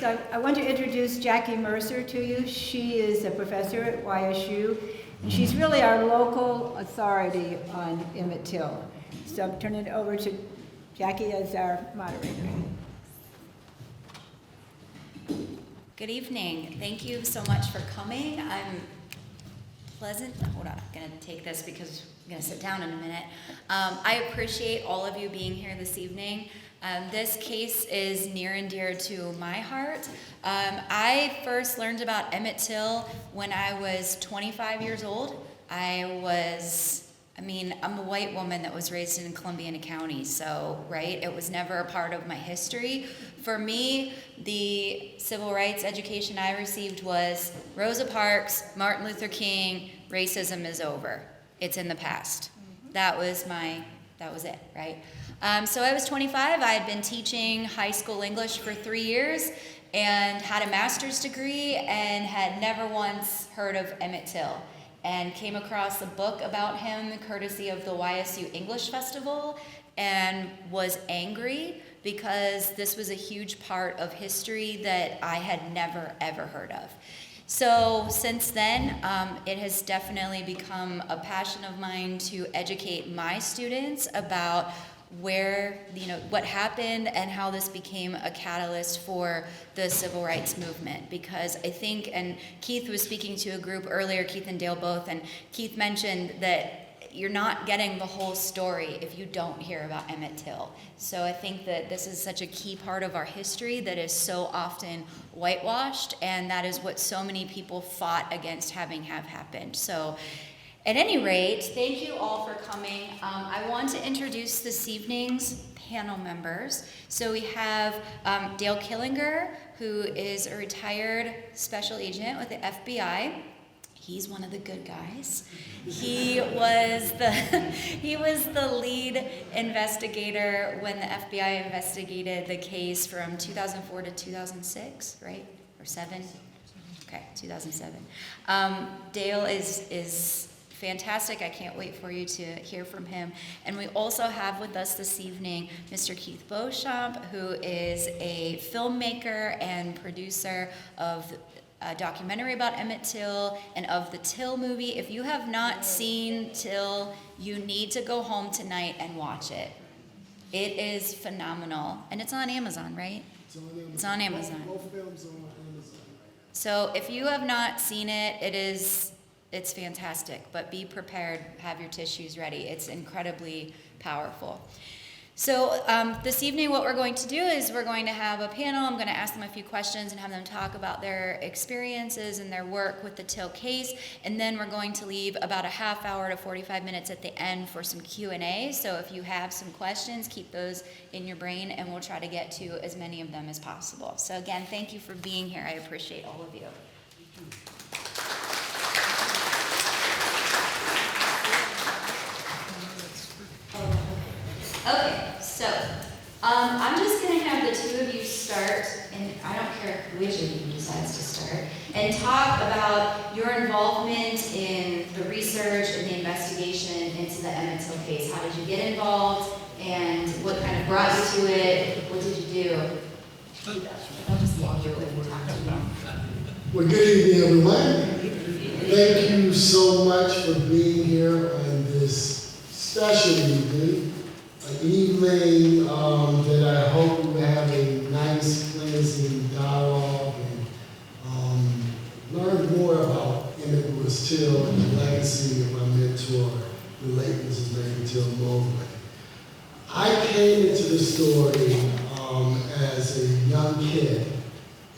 First, I want to introduce Jackie Mercer to you. She is a professor at YSU, and she's really our local authority on Emmett Till. So I'm turning it over to Jackie as our moderator. Good evening. Thank you so much for coming. I'm pleasant. Hold on, I'm going to take this because I'm going to sit down in a minute. I appreciate all of you being here this evening. This case is near and dear to my heart. I first learned about Emmett Till when I was 25 years old. I'm a white woman that was raised in Columbiana County, so, right, it was never a part of my history. For me, the civil rights education I received was Rosa Parks, Martin Luther King, racism is over. It's in the past. That was it, right? So I was 25. I had been teaching high school English for 3 years and had a master's degree and had never once heard of Emmett Till, and came across a book about him courtesy of the YSU English Festival and was angry because this was a huge part of history that I had never ever heard of. So since then, it has definitely become a passion of mine to educate my students about what happened and how this became a catalyst for the civil rights movement. Because I think, and Keith was speaking to a group earlier, Keith and Dale both, and Keith mentioned that you're not getting the whole story if you don't hear about Emmett Till. So I think that this is such a key part of our history that is so often whitewashed, and that is what so many people fought against having have happened. So at any rate, thank you all for coming. I want to introduce this evening's panel members. So we have Dale Killinger, who is a retired special agent with the FBI. He's one of the good guys. He was the lead investigator when the FBI investigated the case from 2004 to 2006, right? Or 7? Okay, 2007. Dale is fantastic. I can't wait for you to hear from him. And we also have with us this evening Mr. Keith Beauchamp, who is a filmmaker and producer of a documentary about Emmett Till and of the Till movie. If you have not seen Till, you need to go home tonight and watch it. It is phenomenal. And it's on Amazon, right? It's on Amazon. Both films are on Amazon. So if you have not seen it, it's fantastic, but be prepared, have your tissues ready. It's incredibly powerful. So this evening what we're going to do is we're going to have a panel. I'm going to ask them a few questions and have them talk about their experiences and their work with the Till case, and then we're going to leave about a half hour to 45 minutes at the end for some Q&A. So if you have some questions, keep those in your brain, and we'll try to get to as many of them as possible. So again, thank you for being here. I appreciate all of you. Okay, so I'm just going to have the two of you start, and I don't care which of you decides to start, and talk about your involvement in the research and the investigation into the Emmett Till case. How did you get involved, and what kind of brought you to it? What did you do? I'll just walk you and talk to you. Well, good evening, everyone. Thank you so much for being here on this special evening. An evening that I hope we will have a nice, cleansing dialogue and learn more about Emmett Till and the legacy of my mentor, the late Mrs. Mary Till Mobley. I came into the story as a young kid,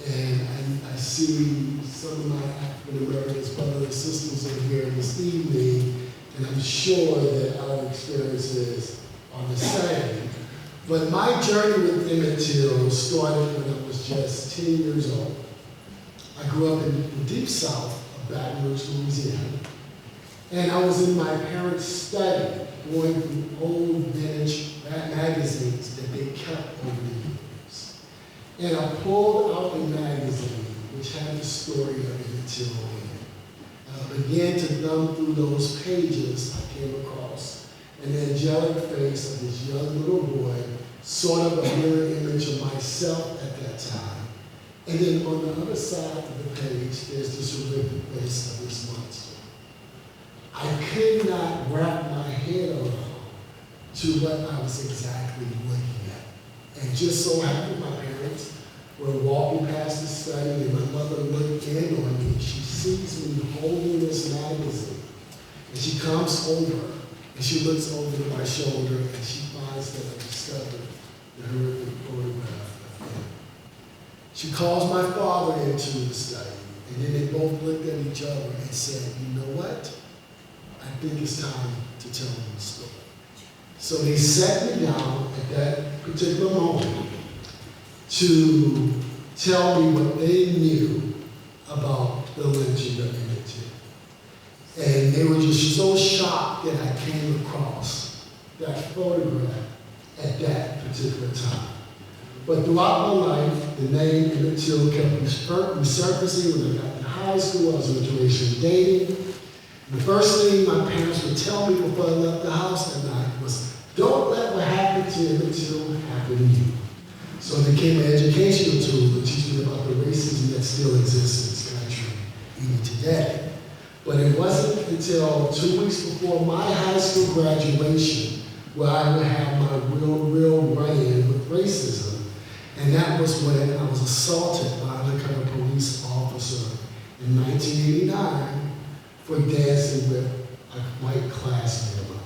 and I see some of my African American brothers and sisters are here this evening, and I'm sure that our experiences are the same. But my journey with Emmett Till started when I was just 10 years old. I grew up in the deep south of Baton Rouge, Louisiana, and I was in my parents' study going through old vintage magazines that they kept over the years. And I pulled out a magazine which had the story of Emmett Till in it. I began to thumb through those pages I came across and the angelic face of this young little boy, sort of a mirror image of myself at that time. And then on the other side of the page, there's this horrific face of this monster. I could not wrap my head around to what I was exactly looking at. And just so happened my parents were walking past the study and my mother looked in on me. She sees me holding this magazine. And she comes over and she looks over my shoulder and she finds that I discovered the horrific photograph of him. She calls my father into the study, and then they both looked at each other and said, you know what? I think it's time to tell them the story. So they sat me down at that particular moment to tell me what they knew about the lynching of Emmett Till. And they were just so shocked that I came across that photograph at that particular time. But throughout my life, the name Emmett Till kept resurfacing. When I got to high school, I was in a duration of dating. The first thing my parents would tell me before I left the house at night was, don't let what happened to Emmett Till happen to you. So it became an educational tool to teach me about the racism that still exists in this country, even today. But it wasn't until 2 weeks before my high school graduation where I would have my real run-in with racism. And that was when I was assaulted by an undercover police officer in 1989 for dancing with a white classmate of mine.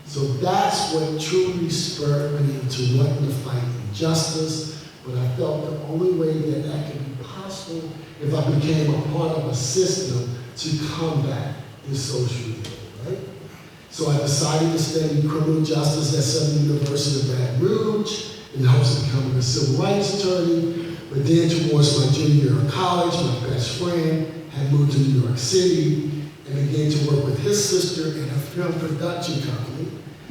So that's what truly spurred me into wanting to fight injustice, but I felt the only way that that could be possible if I became a part of a system to combat this social evil, right? So I decided to study criminal justice at Southern University of Baton Rouge in hopes of becoming a civil rights attorney. But then towards my junior year of college, my best friend had moved to New York City and began to work with his sister in a film production company.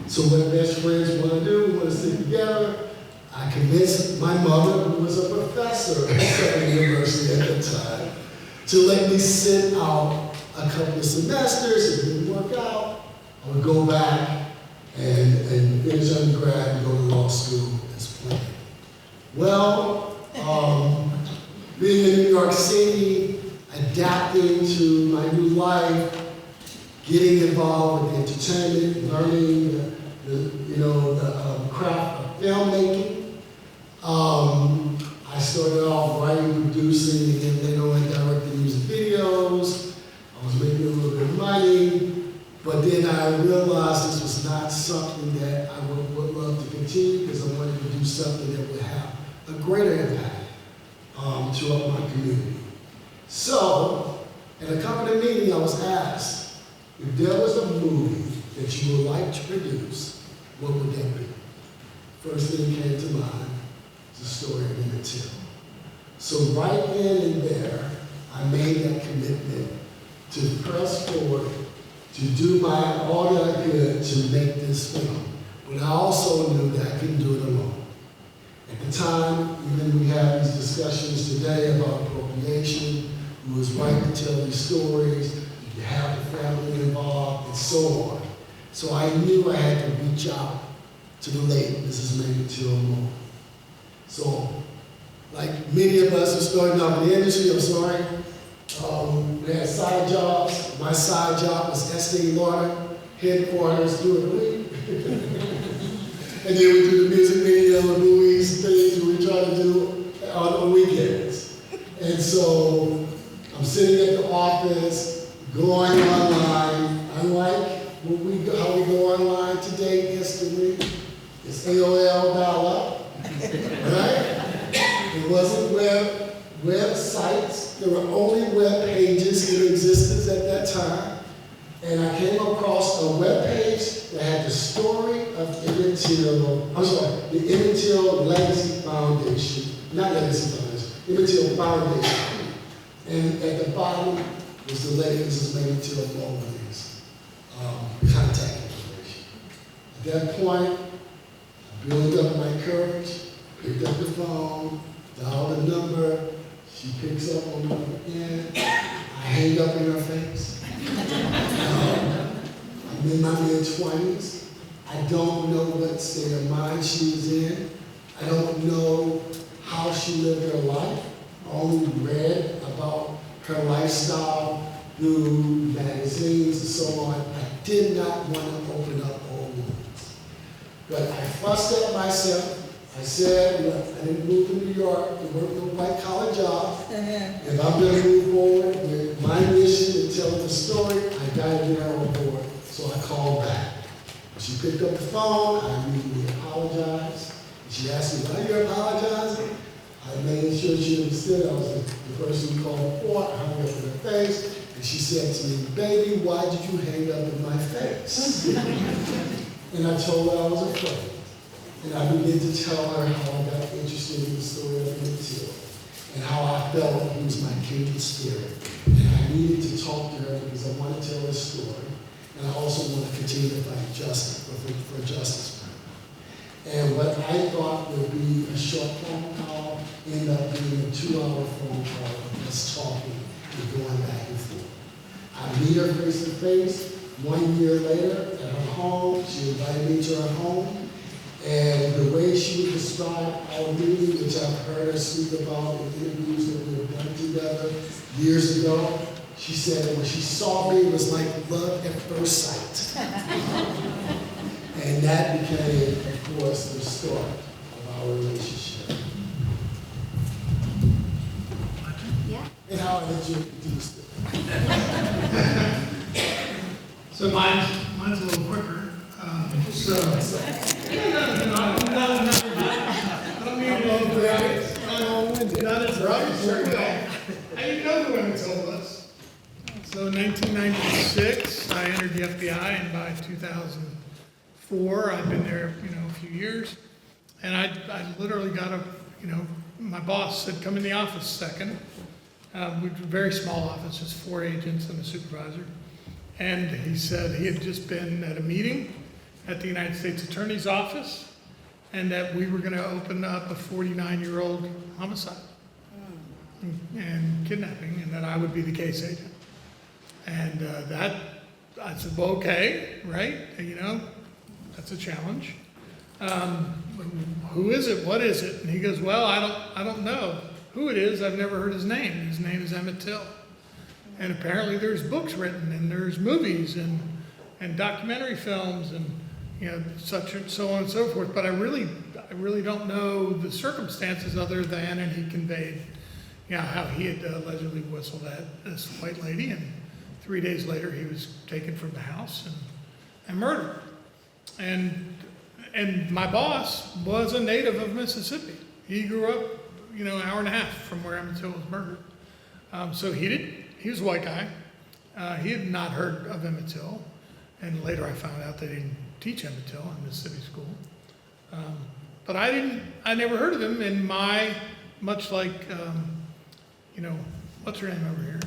So what best friends want to do, we want to sit together. I convinced my mother, who was a professor at Southern University at the time, to let me sit out a couple of semesters. If it didn't work out, I would go back and finish undergrad and go to law school as planned. Well, being in New York City, adapting to my new life, getting involved with entertainment, learning the craft of filmmaking. I started off writing, producing, and then later on directing music videos. I was making a little bit of money, but then I realized this was not something that I would love to continue because I wanted to do something that would have a greater impact to my community. So, at a company meeting, I was asked if there was a movie that you would like to produce, what would that be? First thing that came to mind is the story of Emmett Till. So right then and there, I made that commitment to press forward, to do all that I could to make this film. But I also knew that I couldn't do it alone. At the time, even we have these discussions today about appropriation, who was right to tell these stories, you have the family involved, and so on. So I knew I had to reach out to the late Mrs. Emmett Till Moore. So, like many of us who started out in the industry, I'm sorry, we had side jobs. My side job was Estee Lauder, headquarters during the week. And then we do the music video, movies, things we try to do on weekends. And so I'm sitting at the office, going online. Unlike how we go online today instantly, it's AOL dial-up, right? It wasn't websites. There were only web pages in existence at that time. And I came across a web page that had the story of Emmett Till, the Emmett Till Legacy Foundation, not Legacy Foundation, Emmett Till Foundation. And at the bottom was the lady Mrs. Emmett Till More's contact information. At that point, I built up my courage, picked up the phone, dialed the number. She picks up on the other end. I hang up in her face. I'm in my mid-20s. I don't know what state of mind she was in. I don't know how she lived her life. her lifestyle through magazines and so on. I did not want to open up old wounds. But I fussed at myself. I said, look, I didn't move to New York to work a white collar job. If I'm going to move forward with my mission and telling the story, I got to get her on board. So I called back. She picked up the phone. I immediately apologized. She asked me, why are you apologizing? I made sure she understood I was the person who called before. I hung up in her face. And she said to me, baby, why did you hang up in my face? And I told her I was afraid. And I began to tell her how I got interested in the story of Emmett Till and how I felt he was my kindred spirit. And I needed to talk to her because I want to tell her story. And I also want to continue to fight justice, for justice. And what I thought would be a short phone call ended up being a 2-hour phone call of us talking and going back and forth. I meet her face to face. 1 year later at her home, she invited me to her home. And the way she would describe our meeting, which I've heard her speak about in interviews that we have done together years ago, she said when she saw me, it was like love at first sight. And that became, of course, the start of our relationship. Yeah. And how I introduced it. So mine's a little quicker. Not as right, sure will. I didn't know who Emmett Till was. So in 1996, I entered the FBI, and by 2004, I'd been there, a few years. And I literally got my boss said, come in the office second. We were a very small office, just 4 agents and a supervisor. And he said he had just been at a meeting at the United States Attorney's Office, and that we were going to open up a 49-year-old homicide and kidnapping, and that I would be the case agent. And I said, well, okay, right? That's a challenge. Who is it? What is it? And he goes, well, I don't know who it is. I've never heard his name. His name is Emmett Till. And apparently there's books written, and there's movies and documentary films and such and so on and so forth. But I really don't know the circumstances other than, and he conveyed, how he had allegedly whistled at this white lady, and 3 days later he was taken from the house and murdered. And my boss was a native of Mississippi. He grew up, an hour and a half from where Emmett Till was murdered. So he was a white guy. He had not heard of Emmett Till, and later I found out they didn't teach Emmett Till in Mississippi school. But I never heard of him, and much like, what's her name over here?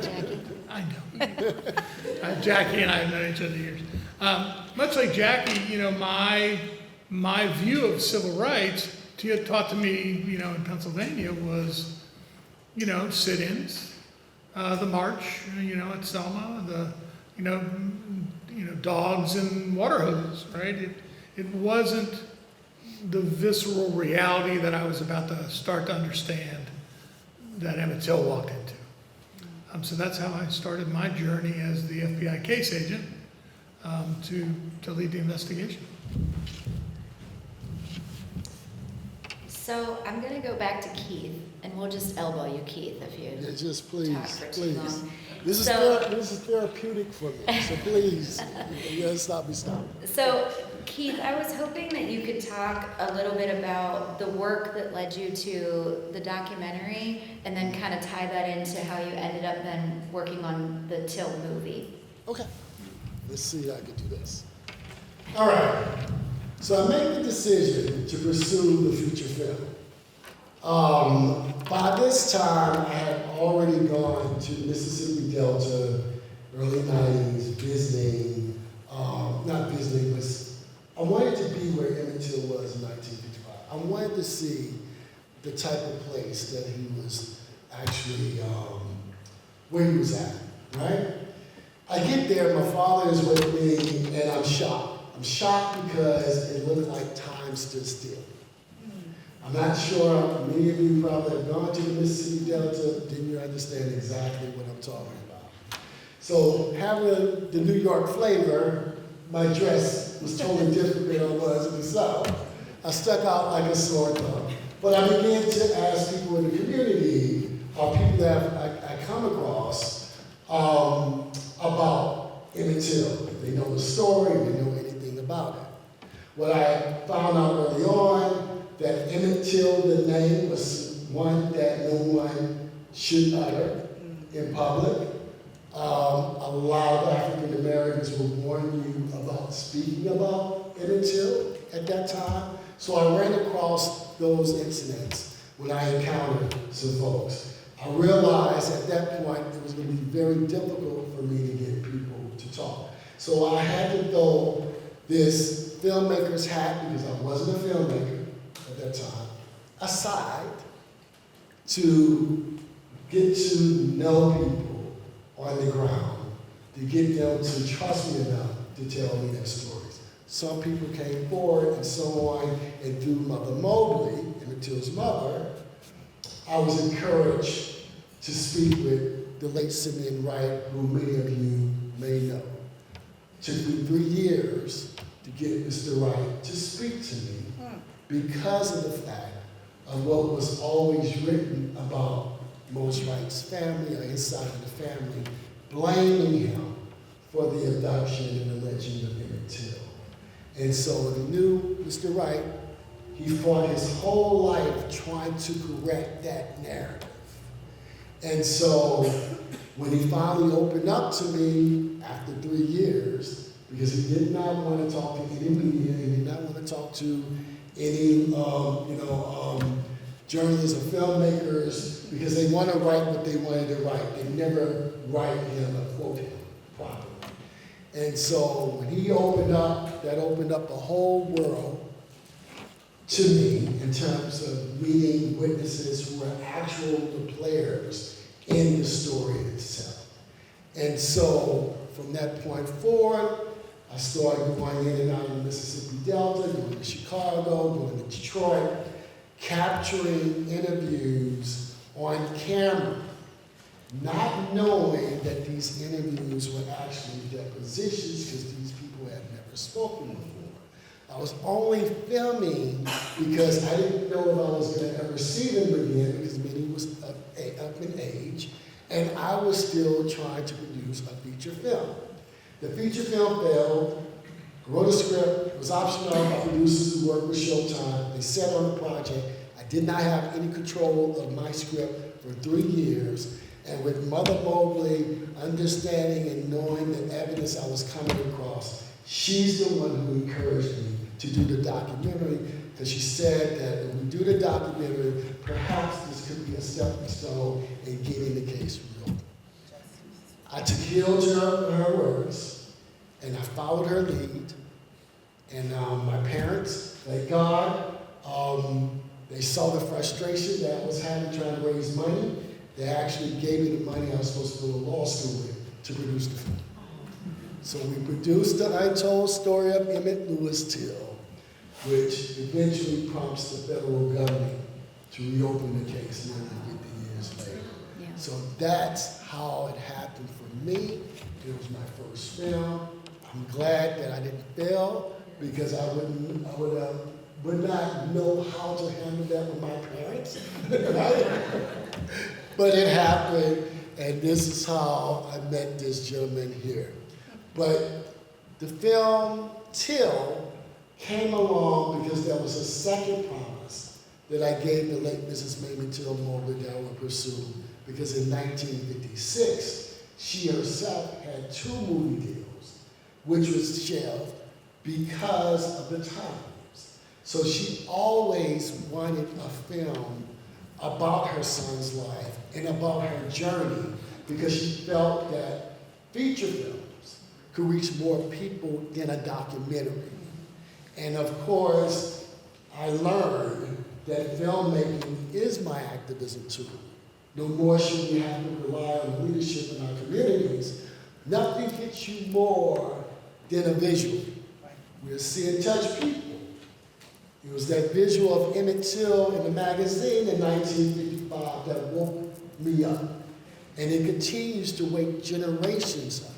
Jackie. I know. Jackie and I have known each other years. Much like Jackie, my view of civil rights taught to me, in Pennsylvania was, sit-ins, the march, at Selma, dogs and water hoses, right? It wasn't the visceral reality that I was about to start to understand that Emmett Till walked into. So that's how I started my journey as the FBI case agent to lead the investigation. So I'm going to go back to Keith, and we'll just elbow you, Keith, if you Yeah, just talk for too long. This is therapeutic for me, so please, stop me. So, Keith, I was hoping that you could talk a little bit about the work that led you to the documentary, and then kind of tie that into how you ended up then working on the Till movie. Okay, let's see if I can do this. All right, so I made the decision to pursue the feature film. By this time, I had already gone to Mississippi Delta, early 90s, visiting, not visiting, but I wanted to be where Emmett Till was in 1955. I wanted to see the type of place that he was actually, where he was at, right? I get there, my father is with me, and I'm shocked. I'm shocked because it looked like time stood still. I'm not sure, many of you probably have gone to the Mississippi Delta, then you understand exactly what I'm talking about. So having the New York flavor, my dress was totally different than I was in the South. I stuck out like a sore thumb. But I began to ask people in the community, or people that I come across, about Emmett Till. If they know the story, if they know anything about it. What I found out early on, that Emmett Till, the name, was one that no one should utter in public. A lot of African Americans will warn you about speaking about Emmett Till at that time. So I ran across those incidents when I encountered some folks. I realized at that point it was going to be very difficult for me to get people to talk. So I had to throw this filmmaker's hat, because I wasn't a filmmaker at that time, aside to get to know people on the ground, to get them to trust me enough to tell me their stories. Some people came forward and so on, and through Mother Mobley, Emmett Till's mother, I was encouraged to speak with the late Simeon Wright, who many of you may know. It took me 3 years to get Mr. Wright to speak to me because of the fact of what was always written about Mose Wright's family, or his side of the family, blaming him for the abduction and the lynching of Emmett Till. And so the new Mr. Wright, he fought his whole life trying to correct that narrative. And so when he finally opened up to me after 3 years, because he did not want to talk to any media, he did not want to talk to any journalists or filmmakers, because they want to write what they wanted to write. They never write him or quote him properly. And so when he opened up, that opened up a whole world to me in terms of meeting witnesses who were actual players in the story itself. And so from that point forward, I started going in and out of the Mississippi Delta, going to Chicago, going to Detroit, capturing interviews on camera, not knowing that these interviews were actually depositions, because these people had never spoken before. I was only filming because I didn't know if I was going to ever see them again, because Minnie was up in age, and I was still trying to produce a feature film. The feature film failed. I wrote a script. It was optional by producers who worked with Showtime. They sat on the project. I did not have any control of my script for 3 years. And with Mother Mobley understanding and knowing the evidence I was coming across, she's the one who encouraged me to do the documentary, because she said that if we do the documentary, perhaps this could be a stepping stone in getting the case real. I took heed to her words, and I followed her lead. And my parents, thank God, they saw the frustration that I was having trying to raise money. They actually gave me the money I was supposed to go to law school with to produce the film. So we produced the untold story of Emmett Lewis Till, which eventually prompts the federal government to reopen the case more than 50 years later. Yeah. So that's how it happened for me. It was my first film. I'm glad that I didn't fail, because I would not know how to handle that with my parents. Right? But it happened, and this is how I met this gentleman here. But the film Till came along because there was a second promise that I gave the late Mrs. Mamie Till Mobley that I would pursue, because in 1956, she herself had 2 movie deals, which was shelved because of the times. So she always wanted a film about her son's life and about her journey, because she felt that feature films could reach more people than a documentary. And of course, I learned that filmmaking is my activism tool. No more should we have to rely on leadership in our communities. Nothing gets you more than a visual. We'll see and touch people. It was that visual of Emmett Till in the magazine in 1955 that woke me up. And it continues to wake generations up.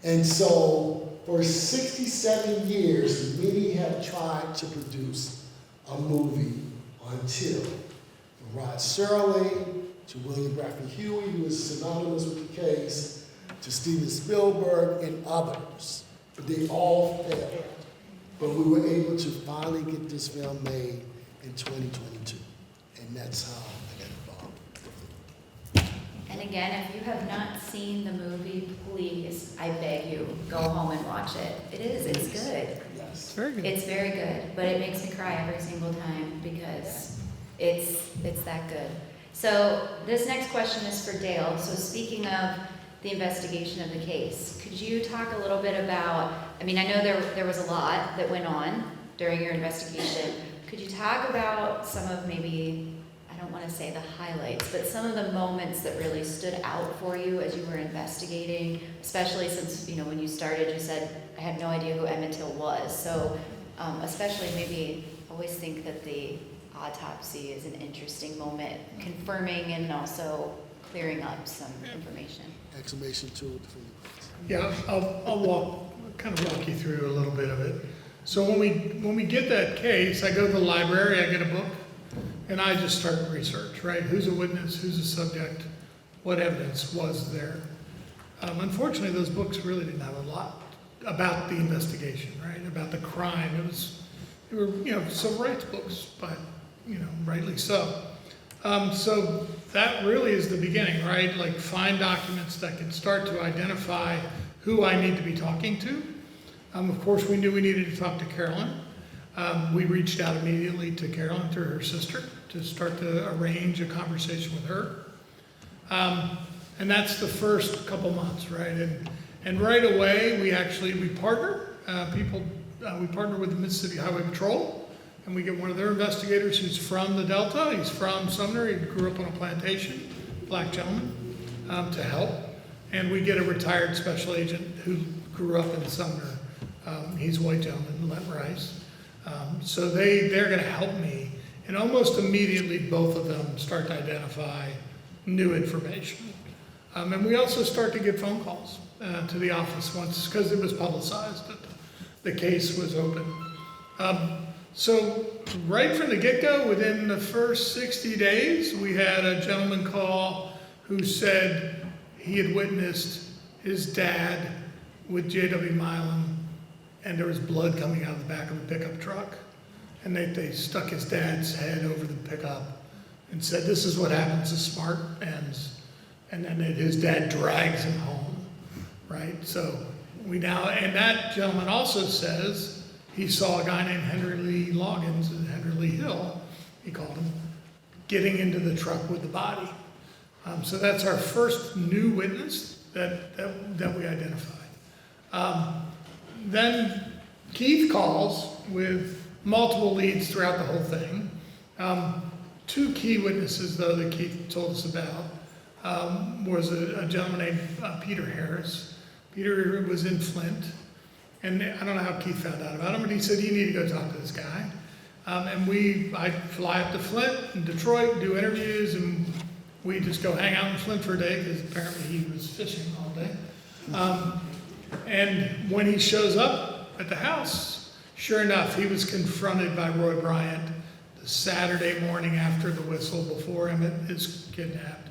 And so, for 67 years, many have tried to produce a movie on Till. From Rod Serling to William Bradford Huey, who is synonymous with the case, to Steven Spielberg and others. But they all failed. But we were able to finally get this film made in 2022. And that's how I got involved. And again, if you have not seen the movie, please, I beg you, go home and watch it. It's good. Yes. Very good. It's very good, but it makes me cry every single time because it's that good. So this next question is for Dale. So speaking of the investigation of the case, could you talk a little bit about, I mean, I know there was a lot that went on during your investigation. Could you talk about some of maybe, I don't want to say the highlights, but some of the moments that really stood out for you as you were investigating, especially since, when you started, you said, I had no idea who Emmett Till was. So especially maybe I always think that the autopsy is an interesting moment, confirming and also clearing up some information. Exclamation two. Yeah, I'll kind of walk you through a little bit of it. So when we get that case, I go to the library, I get a book, and I just start research, right? Who's a witness, who's a subject, what evidence was there? Unfortunately, those books really didn't have a lot about the investigation, right? About the crime. They were civil rights books, but rightly so. So that really is the beginning, right? Like find documents that can start to identify who I need to be talking to. Of course, we knew we needed to talk to Carolyn. We reached out immediately to Carolyn through her sister to start to arrange a conversation with her. And that's the first couple months, right? And right away, we partner. We partner with the Mississippi Highway Patrol. And we get one of their investigators who's from the Delta. He's from Sumner. He grew up on a plantation, black gentleman, to help. And we get a retired special agent who grew up in Sumner. He's a white gentleman, Len Rice. So they're going to help me. And almost immediately, both of them start to identify new information. And we also start to get phone calls to the office once, because it was publicized that the case was open. So right from the get-go, within the first 60 days, we had a gentleman call who said he had witnessed his dad with J.W. Milam, and there was blood coming out of the back of a pickup truck. And they stuck his dad's head over the pickup and said, this is what happens to smart ends. And then his dad drags him home, right? So and that gentleman also says, he saw a guy named Henry Lee Loggins and Henry Lee Hill, he called him, getting into the truck with the body. So that's our first new witness that we identified. Then Keith calls with multiple leads throughout the whole thing. Two key witnesses, though, that Keith told us about was a gentleman named Peter Harris. Peter was in Flint. And I don't know how Keith found out about him, but he said, you need to go talk to this guy. I fly up to Flint and Detroit, do interviews, and we just go hang out in Flint for a day, because apparently he was fishing all day. And when he shows up at the house, sure enough, he was confronted by Roy Bryant the Saturday morning after the whistle, before Emmett is kidnapped.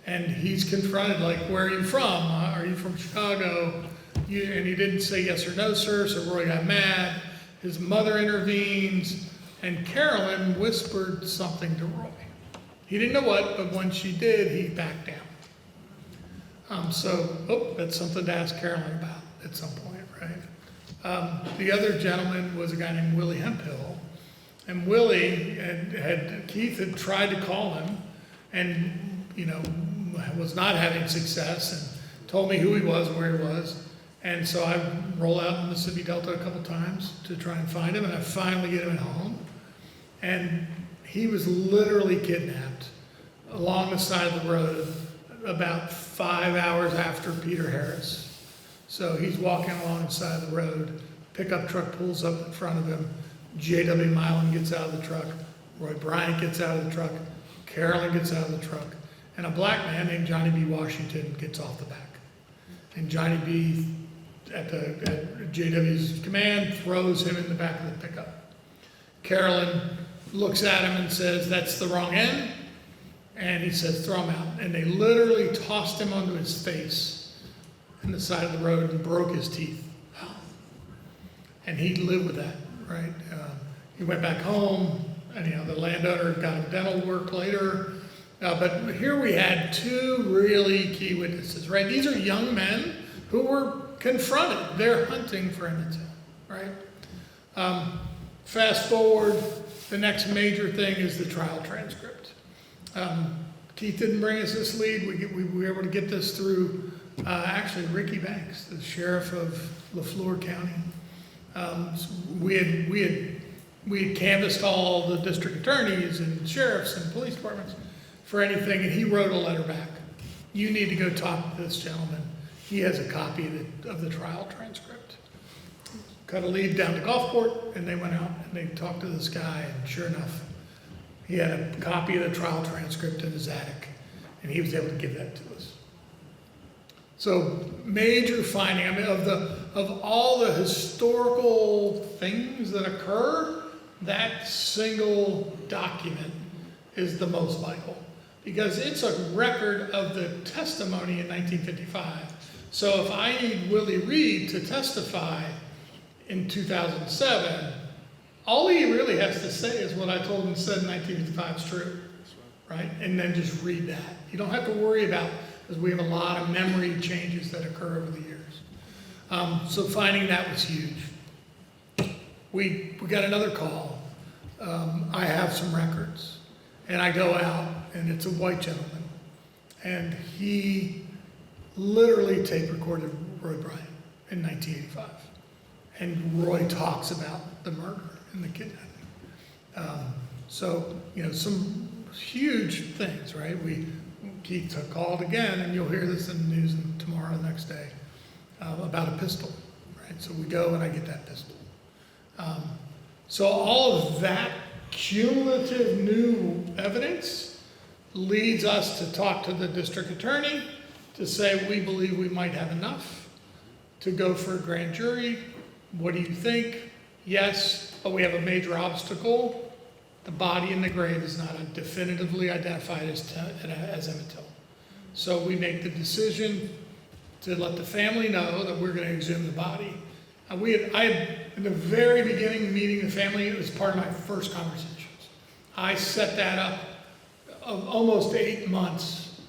And he's confronted, like, where are you from? Are you from Chicago? And he didn't say yes or no, sir, so Roy got mad. His mother intervenes, and Carolyn whispered something to Roy. He didn't know what, but when she did, he backed down. That's something to ask Carolyn about at some point, right? The other gentleman was a guy named Willie Hemphill, and Willie Keith had tried to call him, and was not having success, and told me who he was and where he was. And so I roll out in the Mississippi Delta a couple times to try and find him, and I finally get him at home. And he was literally kidnapped along the side of the road about 5 hours after Peter Harris. So he's walking along the side of the road, pickup truck pulls up in front of him, J.W. Milan gets out of the truck, Roy Bryant gets out of the truck, Carolyn gets out of the truck, and a black man named Johnny B. Washington gets off the back. And Johnny B., at J.W.'s command, throws him in the back of the pickup. Carolyn looks at him and says, "That's the wrong end." And he says, "Throw him out." And they literally tossed him onto his face on the side of the road and broke his teeth. And he lived with that, right? He went back home, and the landowner got him dental work later. But here we had two really key witnesses, right? These are young men who were confronted. They're hunting for Emmett Till, right? Fast forward, the next major thing is the trial transcript. Keith didn't bring us this lead. We were able to get this through, actually, Ricky Banks, the sheriff of LaFleur County. We had canvassed all the district attorneys and sheriffs and police departments for anything, and he wrote a letter back. "You need to go talk to this gentleman. He has a copy of the trial transcript." Cut a lead down to Gulfport, and they went out and they talked to this guy, and sure enough, he had a copy of the trial transcript in his attic, and he was able to give that to us. So major finding, I mean, of all the historical things that occur, that single document is the most vital, because it's a record of the testimony in 1955. So if I need Willie Reed to testify in 2007, all he really has to say is what I told him said in 1955 is true, right? And then just read that. You don't have to worry about, because we have a lot of memory changes that occur over the years. So finding that was huge. We got another call. I have some records. And I go out, and it's a white gentleman. And he literally tape recorded Roy Bryant in 1985. And Roy talks about the murder and the kidnapping. So, some huge things, right? Keith called again, and you'll hear this in the news tomorrow, the next day, about a pistol, right? So we go, and I get that pistol. So all of that cumulative new evidence leads us to talk to the district attorney to say we believe we might have enough to go for a grand jury. What do you think? Yes, but we have a major obstacle. The body in the grave is not definitively identified as Emmett Till. So we make the decision to let the family know that we're going to exhume the body. I had, in the very beginning, meeting the family, it was part of my first conversations. I set that up almost 8 months,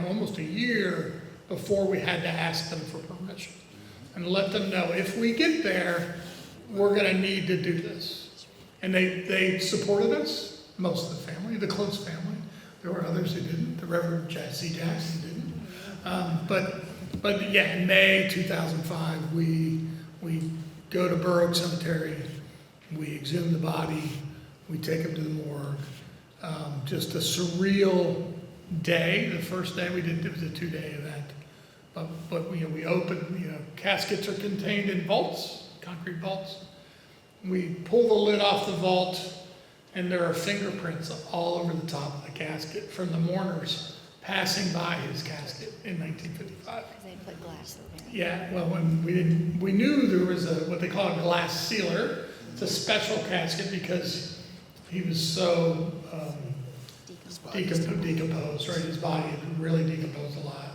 almost a year before we had to ask them for permission. And let them know, if we get there, we're going to need to do this. And they supported us, most of the family, the close family. There were others who didn't. The Reverend C. Jackson didn't. But yeah, in May 2005, we go to Borough Cemetery, we exhume the body, we take him to the morgue. Just a surreal day. The first day we did, it was a 2-day event. But we open, caskets are contained in vaults, concrete vaults. We pull the lid off the vault, and there are fingerprints all over the top of the casket from the mourners passing by his casket in 1955. Because they put glass over it. Yeah, well, when we knew there was what they call a glass sealer. It's a special casket because he was so decomposed, right? His body had really decomposed a lot.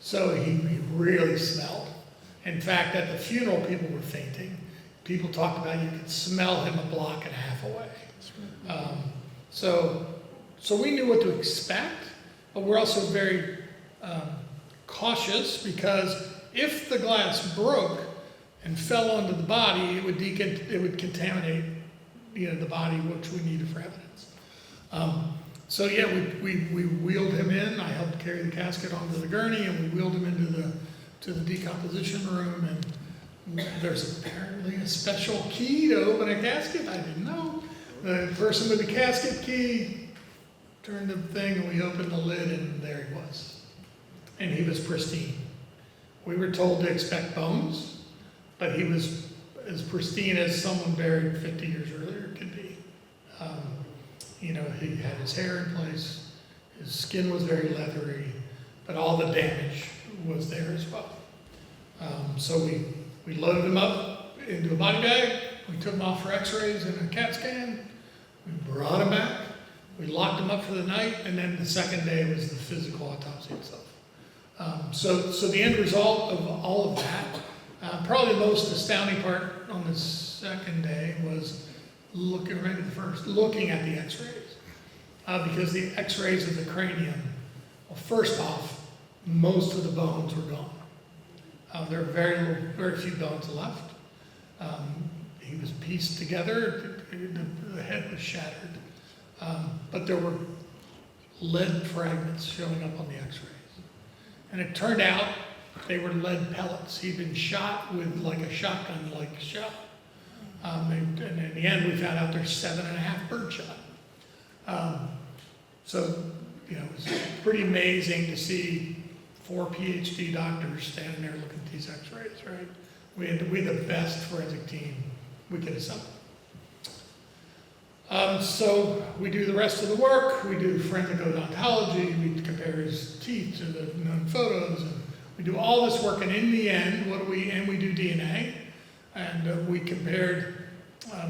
So he really smelled. In fact, at the funeral, people were fainting. People talked about you could smell him a block and a half away. So we knew what to expect, but we're also very cautious, because if the glass broke and fell onto the body, it would contaminate the body, which we needed for evidence. So yeah, we wheeled him in. I helped carry the casket onto the gurney, and we wheeled him into the decomposition room. And there's apparently a special key to open a casket. I didn't know. The person with the casket key turned the thing, and we opened the lid, and there he was. And he was pristine. We were told to expect bones, but he was as pristine as someone buried 50 years earlier could be. You know, he had his hair in place, his skin was very leathery, but all the damage was there as well. So we loaded him up into a body bag, we took him off for x-rays and a CAT scan, we brought him back, we locked him up for the night, and then the second day was the physical autopsy itself. So the end result of all of that, probably the most astounding part on the second day was looking at the x-rays. Because the x-rays of the cranium, well, first off, most of the bones were gone. There are very few bones left. He was pieced together, the head was shattered. But there were lead fragments showing up on the x-rays. And it turned out they were lead pellets. He'd been shot with like a shotgun-like shell. And in the end, we found out there's 7.5 birdshot. So, you know, it was pretty amazing to see 4 PhD doctors standing there looking at these x-rays, right? We had the best forensic team we could assemble. So we do the rest of the work. We do forensic odontology. We compare his teeth to the known photos. And we do all this work, and in the end, we do DNA. And we compared,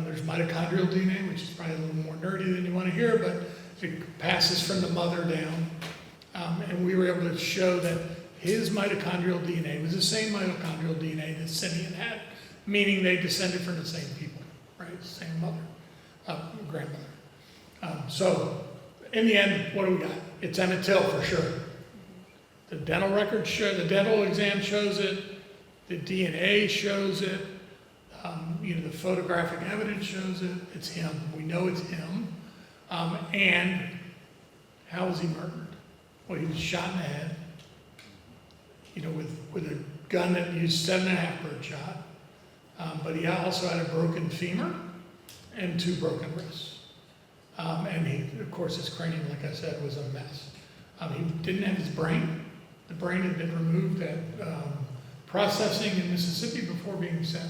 there's mitochondrial DNA, which is probably a little more nerdy than you want to hear, but it passes from the mother down. And we were able to show that his mitochondrial DNA was the same mitochondrial DNA that Simeon had, meaning they descended from the same people, right? Same mother, grandmother. So in the end, what do we got? It's Emmett Till for sure. The dental records show, the dental exam shows it, the DNA shows it, you know, the photographic evidence shows it. It's him. We know it's him. And how was he murdered? Well, he was shot in the head, you know, with a gun that used 7.5 birdshot. But he also had a broken femur and 2 broken wrists. And he, of course, his cranium, like I said, was a mess. He didn't have his brain. The brain had been removed at processing in Mississippi before being sent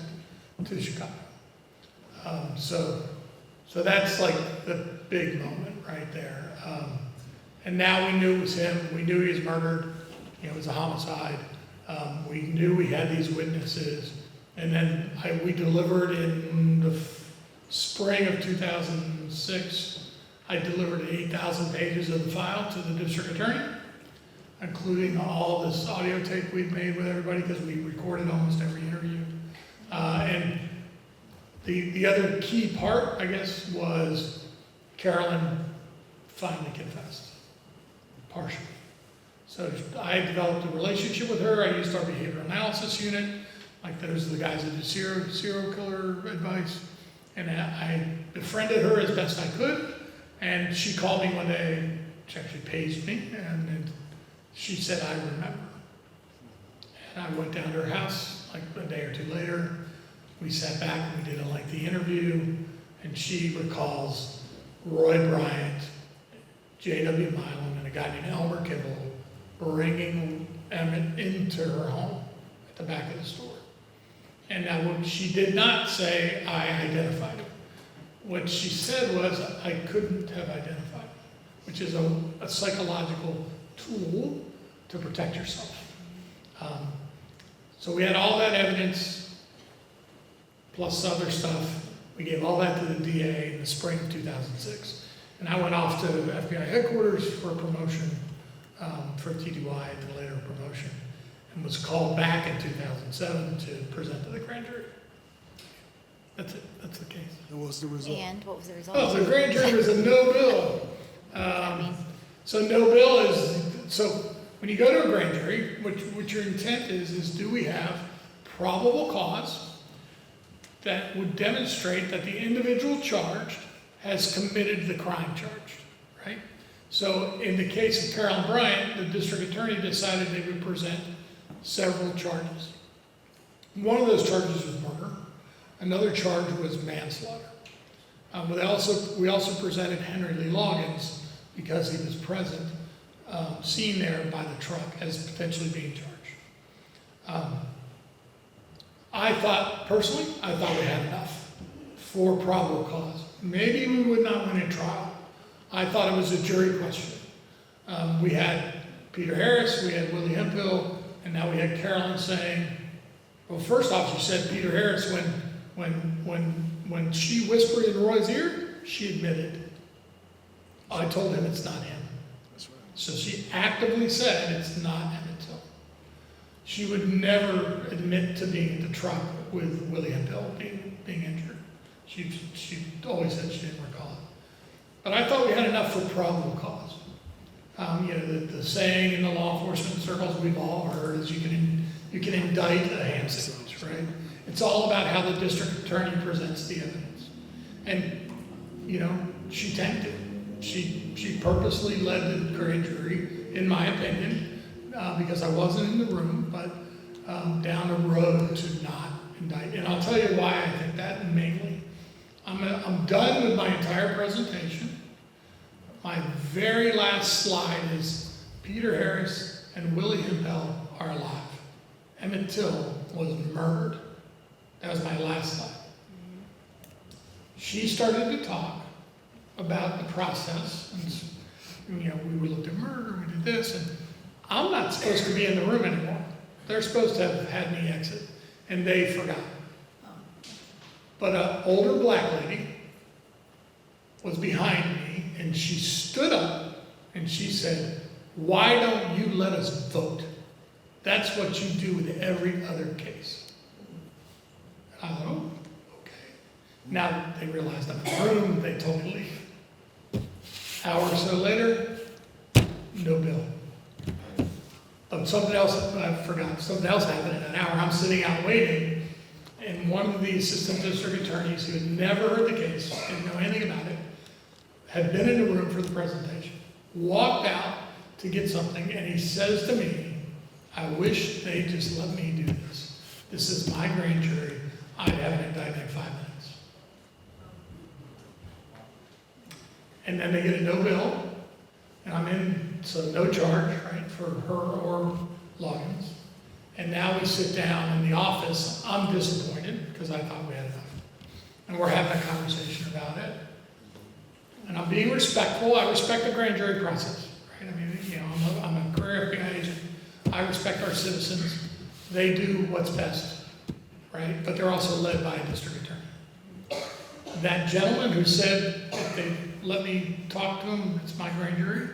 to Chicago. So that's like the big moment right there. And now we knew it was him. We knew he was murdered. You know, it was a homicide. We knew we had these witnesses. And then we delivered in the spring of 2006, I delivered 8,000 pages of the file to the district attorney, including all this audio tape we'd made with everybody because we recorded almost every interview. And the other key part, I guess, was Carolyn finally confessed, partially. So I developed a relationship with her. I used our behavioral analysis unit, like those are the guys that do serial killer advice. And I befriended her as best I could. And she called me one day, she actually paged me, and she said, I remember. And I went down to her house like a day or 2 later. We sat back and we did a lengthy interview, and she recalls Roy Bryant, J.W. Milam, and a guy named Elmer Kimball bringing Emmett into her home at the back of the store. And now what she did not say, I identified him. What she said was, I couldn't have identified him, which is a psychological tool to protect yourself. So we had all that evidence, plus other stuff. We gave all that to the DA in the spring of 2006. And I went off to FBI headquarters for a promotion for TDY and then later a promotion, and was called back in 2007 to present to the grand jury. That's it. That's the case. And what's the result? And what was the result? Oh, the grand jury was a no bill. So no bill is, so when you go to a grand jury, what your intent is do we have probable cause that would demonstrate that the individual charged has committed the crime charged, right? So in the case of Carolyn Bryant, the district attorney decided they would present several charges. One of those charges was murder. Another charge was manslaughter. We also presented Henry Lee Loggins because he was present, seen there by the truck as potentially being charged. Personally, I thought we had enough for probable cause. Maybe we would not win a trial. I thought it was a jury question. We had Peter Harris, we had Willie Hemphill, and now we had Carolyn saying, well, first off, she said Peter Harris, when she whispered in Roy's ear, she admitted. I told him it's not him. So she actively said it's not Emmett Till. She would never admit to being at the truck with Willie Hemphill being injured. She always said she didn't recall it. But I thought we had enough for probable cause. The saying in the law enforcement circles we've all heard is you can indict a hand signals, right? It's all about how the district attorney presents the evidence. And, she tanked it. She purposely led the grand jury, in my opinion, because I wasn't in the room, but down the road to not indict. And I'll tell you why I think that mainly. I'm done with my entire presentation. My very last slide is Peter Harris and Willie Hemphill are alive. Emmett Till was murdered. That was my last slide. She started to talk about the process, and we looked at murder, we did this, and I'm not supposed to be in the room anymore. They're supposed to have had me exit, and they forgot. But an older black lady was behind me, and she stood up and she said, "Why don't you let us vote? That's what you do with every other case." I thought, oh, okay. Now they realized I'm in the room, they told me to leave. Hour or so later, no bill. Something else, I forgot, something else happened in an hour. I'm sitting out waiting, and one of the assistant district attorneys who had never heard the case, didn't know anything about it, had been in the room for the presentation, walked out to get something, and he says to me, "I wish they just let me do this. This is my grand jury. I'd have an indictment in 5 minutes." And then they get a no bill, and I'm in, so no charge, right, for her or Loggins. And now we sit down in the office. I'm disappointed because I thought we had enough. And we're having a conversation about it. And I'm being respectful. I respect the grand jury process, right? I mean, I'm a career FBI agent. I respect our citizens. They do what's best, right? But they're also led by a district attorney. That gentleman who said, if they let me talk to him, it's my grand jury,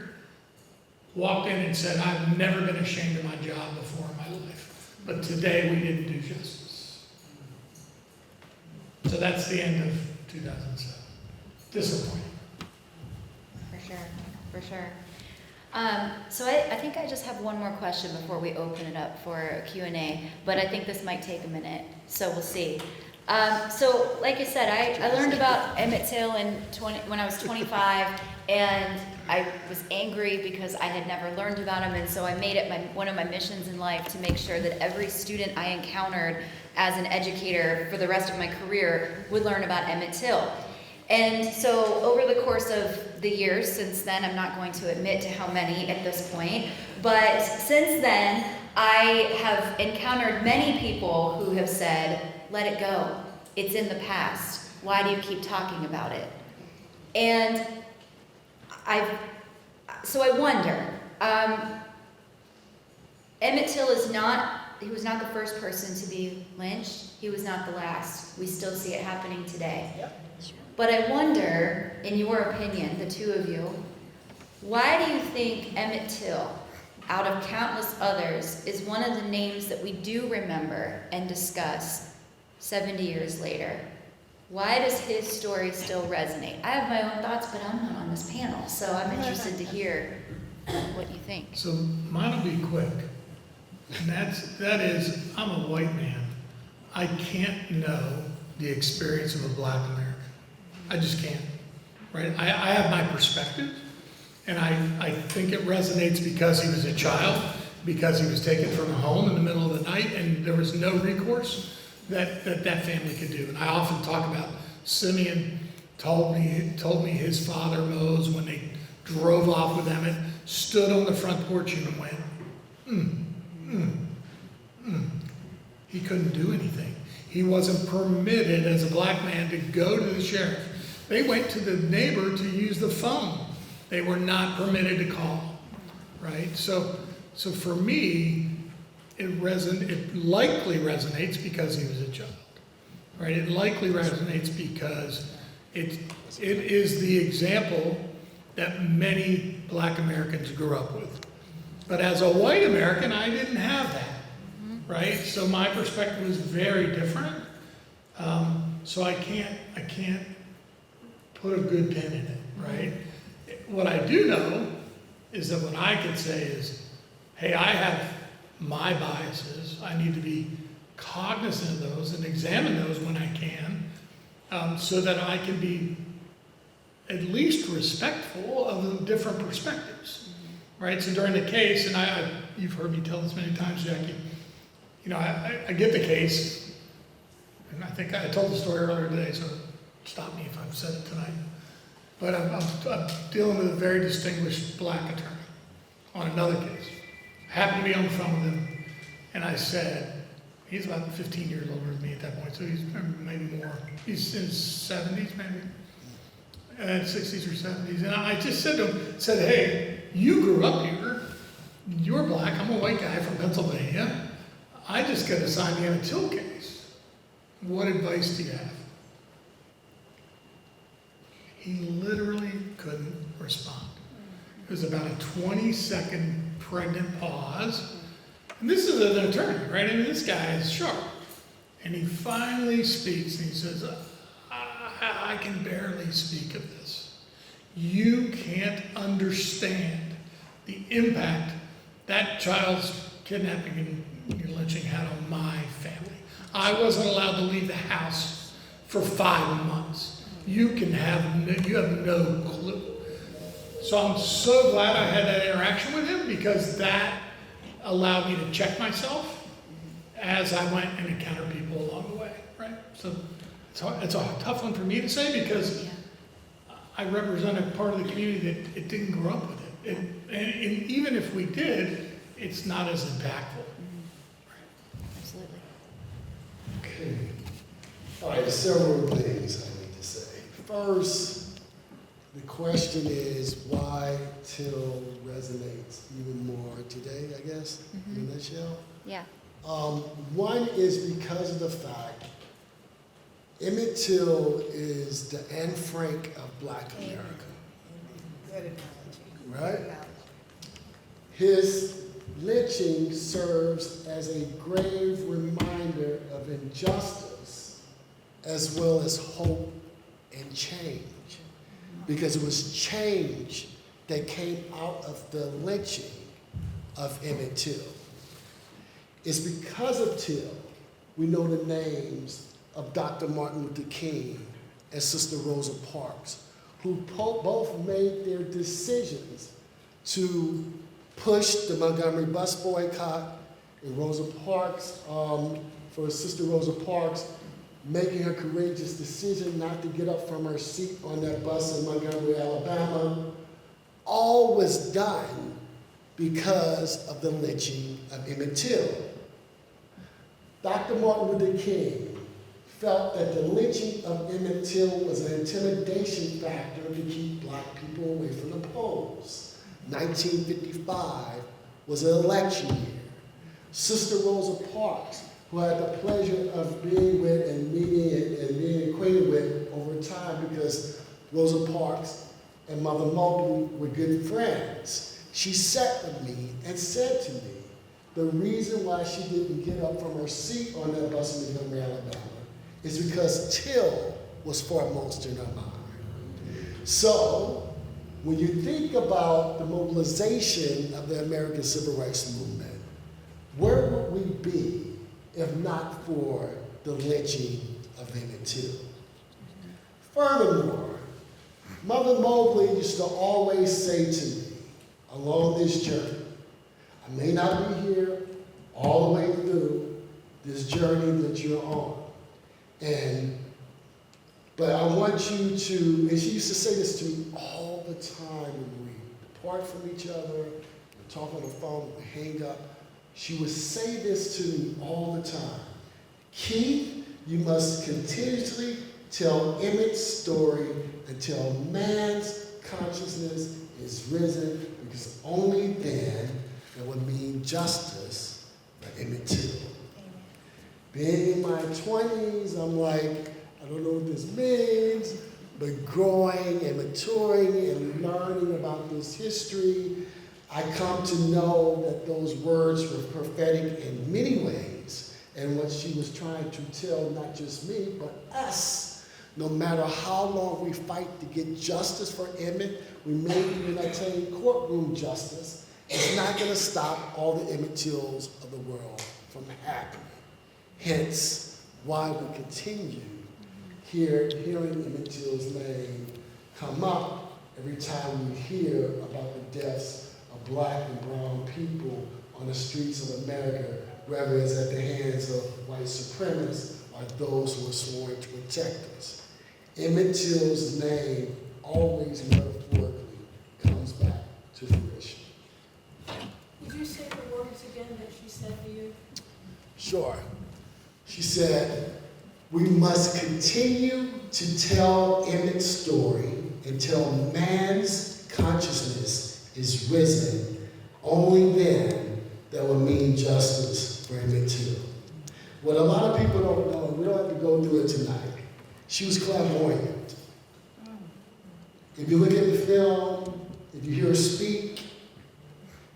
walked in and said, "I've never been ashamed of my job before in my life, but today we didn't do justice." So that's the end of 2007. Disappointing. For sure. So I think I just have one more question before we open it up for a Q&A, but I think this might take a minute, so we'll see. So like I said, I learned about Emmett Till when I was 25, and I was angry because I had never learned about him, and so I made it one of my missions in life to make sure that every student I encountered as an educator for the rest of my career would learn about Emmett Till. And so over the course of the years since then, I'm not going to admit to how many at this point, but since then, I have encountered many people who have said, "Let it go. It's in the past. Why do you keep talking about it?" And so I wonder, Emmett Till he was not the first person to be lynched. He was not the last. We still see it happening today. Yep. But I wonder, in your opinion, the two of you, why do you think Emmett Till, out of countless others, is one of the names that we do remember and discuss 70 years later? Why does his story still resonate? I have my own thoughts, but I'm not on this panel, so I'm interested to hear what you think. So mine will be quick. And that is, I'm a white man. I can't know the experience of a black American. I just can't, right? I have my perspective, and I think it resonates because he was a child, because he was taken from home in the middle of the night, and there was no recourse that family could do. And I often talk about Simeon told me his father, Mose, when they drove off with Emmett, stood on the front porch and went, He couldn't do anything. He wasn't permitted as a black man to go to the sheriff. They went to the neighbor to use the phone. They were not permitted to call, right? So for me, it likely resonates because he was a child, right? It likely resonates because it is the example that many black Americans grew up with. But as a white American, I didn't have that, right? So my perspective is very different. So I can't put a good pin in it, right? What I do know is that what I can say is, hey, I have my biases. I need to be cognizant of those and examine those when I can, so that I can be at least respectful of the different perspectives, right? So during the case, and you've heard me tell this many times, Jackie, you know, I get the case, and I think I told the story earlier today, so stop me if I've said it tonight. But I'm dealing with a very distinguished black attorney on another case. I happened to be on the phone with him, and I said, he's about 15 years older than me at that point, so he's maybe more. He's in his 70s, maybe, and 60s or 70s. And I just said to him, hey, you grew up here. You're black. I'm a white guy from Pennsylvania. I just got assigned the Emmett Till case. What advice do you have? He literally couldn't respond. It was about a 20-second pregnant pause. And this is an attorney, right? I mean, this guy is sharp. And he finally speaks, and he says, I can barely speak of this. You can't understand the impact that child's kidnapping and lynching had on my family. I wasn't allowed to leave the house for 5 months. You have no clue. So I'm so glad I had that interaction with him, because that allowed me to check myself as I went and encountered people along the way, right? So it's a tough one for me to say, because I represent a part of the community that it didn't grow up with it. And even if we did, it's not as impactful. Absolutely. Okay. All right, several things I need to say. First, the question is why Till resonates even more today, I guess, in a nutshell. Yeah. One is because of the fact Emmett Till is the Anne Frank of Black America. Good analogy. Right? His lynching serves as a grave reminder of injustice as well as hope and change. Because it was change that came out of the lynching of Emmett Till. It's because of Till we know the names of Dr. Martin Luther King and Sister Rosa Parks, who both made their decisions to push the Montgomery bus boycott, and Rosa Parks, for Sister Rosa Parks, making her courageous decision not to get up from her seat on that bus in Montgomery, Alabama. All was done because of the lynching of Emmett Till. Dr. Martin Luther King felt that the lynching of Emmett Till was an intimidation factor to keep black people away from the polls. 1955 was an election year. Sister Rosa Parks, who I had the pleasure of being with and meeting and being acquainted with over time, because Rosa Parks and Mother Mobley were good friends. She sat with me and said to me, the reason why she didn't get up from her seat on that bus in Montgomery, Alabama, is because Till was foremost in her mind. So, when you think about the mobilization of the American Civil Rights Movement, where would we be if not for the lynching of Emmett Till? Furthermore, Mother Mobley used to always say to me, along this journey, I may not be here all the way through this journey that you're on, but I want you to, and she used to say this to me all the time when we depart from each other, we talk on the phone, we hang up. She would say this to me all the time. Keith, You must continuously tell Emmett's story until man's consciousness is risen, because only then it will mean justice for Emmett Till. Being in my 20s, I'm like, I don't know what this means, but growing and maturing and learning about this history, I come to know that those words were prophetic in many ways, and what she was trying to tell not just me, but us. No matter how long we fight to get justice for Emmett, we may even attain courtroom justice, it's not going to stop all the Emmett Tills of the world from happening. Hence, why we continue hearing Emmett Till's name come up every time we hear about the deaths of black and brown people on the streets of America, whether it's at the hands of white supremacists or those who are sworn to protect us. Emmett Till's name always metaphorically comes back to fruition. Would you say the words again that she said to you? Sure. She said, we must continue to tell Emmett's story until man's consciousness is risen. Only then that will mean justice for Emmett Till. What a lot of people don't know, and we don't have to go through it tonight, she was clairvoyant. If you look at the film, if you hear her speak,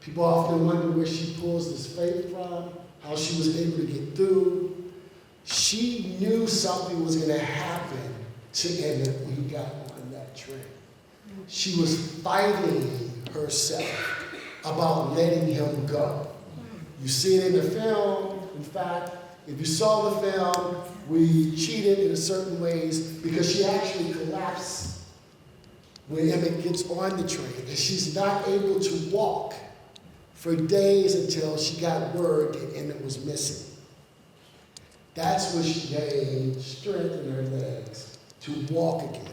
people often wonder where she pulls this faith from, how she was able to get through. She knew something was going to happen to Emmett when he got on that train. She was fighting herself about letting him go. You see it in the film. In fact, if you saw the film, we cheated in certain ways because she actually collapsed when Emmett gets on the train, and she's not able to walk for days until she got word that Emmett was missing. That's when she gained strength in her legs to walk again.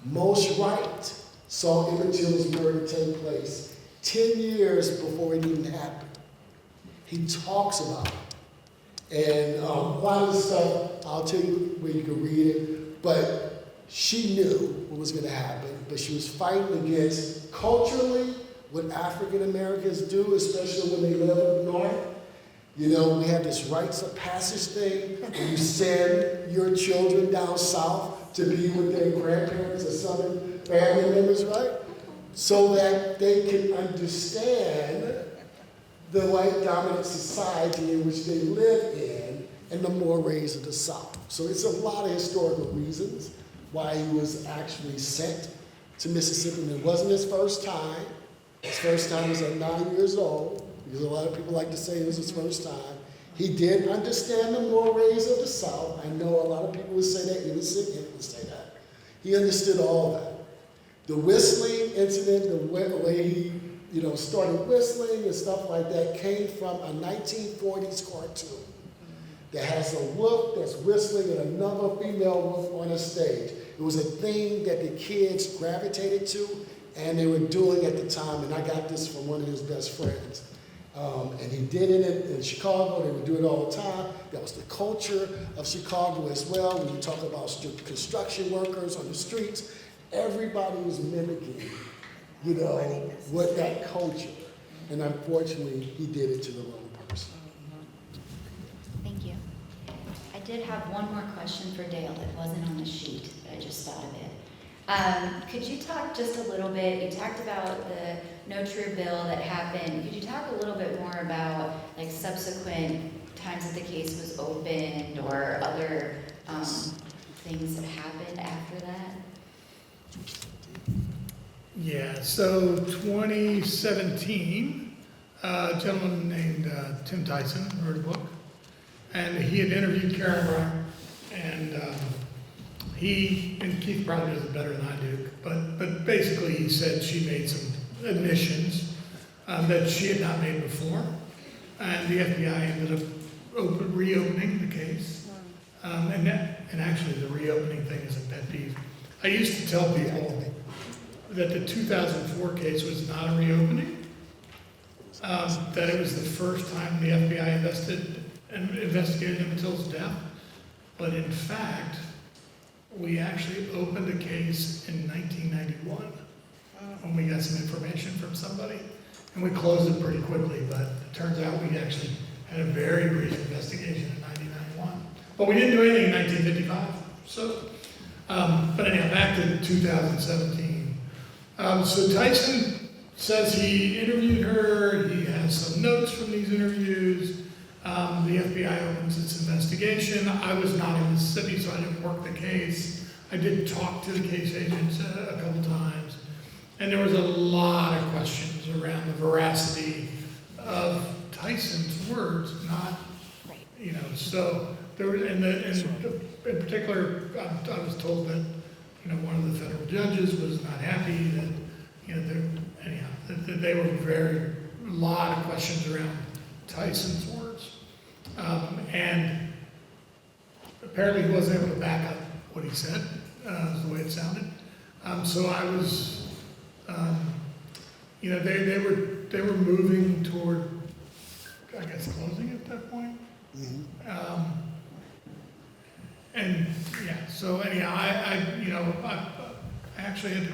Most Right saw Emmett Till's murder take place 10 years before it even happened. He talks about it. And a lot of the stuff, I'll tell you where you can read it, but she knew what was going to happen, but she was fighting against culturally what African Americans do, especially when they live up north. You know, we have this rites of passage thing, where you send your children down south to be with their grandparents or southern family members, right? So that they can understand the white dominant society in which they live in and the mores of the South. So it's a lot of historical reasons why he was actually sent to Mississippi. And it wasn't his first time. His first time was at 9 years old, because a lot of people like to say it was his first time. He did understand the mores of the South. I know a lot of people would say that, innocent would say that. He understood all that. The whistling incident, the way he started whistling and stuff like that came from a 1940s cartoon that has a wolf that's whistling and another female wolf on a stage. It was a thing that the kids gravitated to, and they were doing at the time, and I got this from one of his best friends. And he did it in Chicago. They would do it all the time. That was the culture of Chicago as well. When you talk about construction workers on the streets, everybody was mimicking, what that culture. And unfortunately, he did it to the wrong person. Thank you. I did have one more question for Dale that wasn't on the sheet, but I just thought of it. Could you talk just a little bit, you talked about the No True bill that happened. Could you talk a little bit more about like subsequent times that the case was opened or other things that happened after that? Yeah, so 2017, a gentleman named Tim Tyson wrote a book, and he had interviewed Karen Brown, and Keith probably does it better than I do, but basically he said she made some admissions that she had not made before, and the FBI ended up reopening the case, and actually the reopening thing is a pet peeve. I used to tell people that the 2004 case was not a reopening, that it was the first time the FBI investigated Emmett Till's death. But in fact, we actually opened a case in 1991 when we got some information from somebody. And we closed it pretty quickly, but it turns out we actually had a very brief investigation in 1991. But we didn't do anything in 1955. So, but anyhow, back to 2017. So Tyson says he interviewed her. He has some notes from these interviews. The FBI opens its investigation. I was not in Mississippi, so I didn't work the case. I did talk to the case agents a couple times. And there was a lot of questions around the veracity of Tyson's words, not, you know, so there was, in particular, I was told that, you know, one of the federal judges was not happy that, you know, anyhow, that they were a lot of questions around Tyson's words. And apparently he wasn't able to back up what he said, is the way it sounded. So I was, you know, they were moving toward, I guess, closing at that point. And yeah, so anyhow, I actually had to